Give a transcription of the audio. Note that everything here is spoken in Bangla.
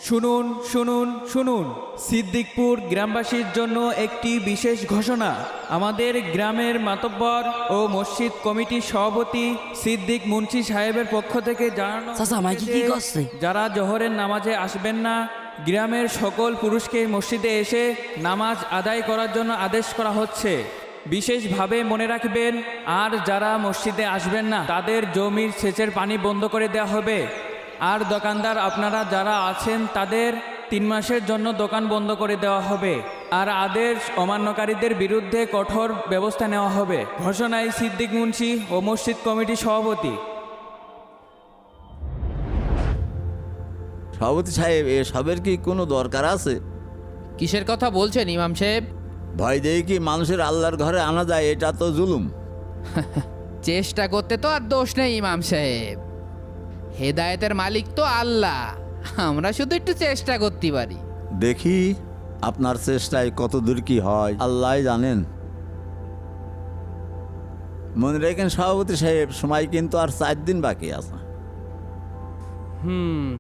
শুনুন শুনুন শুনুন, সিদ্দিকপুর গ্রামবাসীর জন্য একটি বিশেষ ঘোষণা। আমাদের গ্রামের মাতব্বর ও মসজিদ কমিটির সভাপতি সিদ্দিক মুন্সি সাহেবের পক্ষ থেকে জানানো চাচা, মাইকি কি হয়েছে যে করছে? যারা জোহরের নামাজে আসবেন না, গ্রামের সকল পুরুষকে মসজিদে এসে নামাজ আদায় করার জন্য আদেশ করা হচ্ছে। বিশেষভাবে মনে রাখবেন, আর যারা মসজিদে আসবেন না তাদের জমির সেচের পানি বন্ধ করে দেওয়া হবে। আর দোকানদার আপনারা যারা আছেন তাদের 3 মাসের জন্য দোকান বন্ধ করে দেওয়া হবে। আর আদেশ অমান্যকারীদের বিরুদ্ধে কঠোর ব্যবস্থা নেওয়া হবে। ঘোষণায় সিদ্দিক মুন্সি ও মসজিদ কমিটির সভাপতি। সভাপতি সাহেব, এসবের কি কোনো দরকার আছে? কিসের কথা বলছেন ইমাম সাহেব? ভয় দিয়ে কি মানুষের আল্লাহর ঘরে আনা যায়? এটা তো জুলুম। চেষ্টা করতে তো আর দোষ নেই ইমাম সাহেব, হেদায়েতের মালিক তো আল্লাহ, আমরা শুধু একটু চেষ্টা করতে পারি। দেখি আপনার চেষ্টায় কত দূর কি হয়, আল্লাহ জানেন। মনে রাখেন সভাপতি সাহেব, সময় কিন্তু আর 4 দিন বাকি আছে।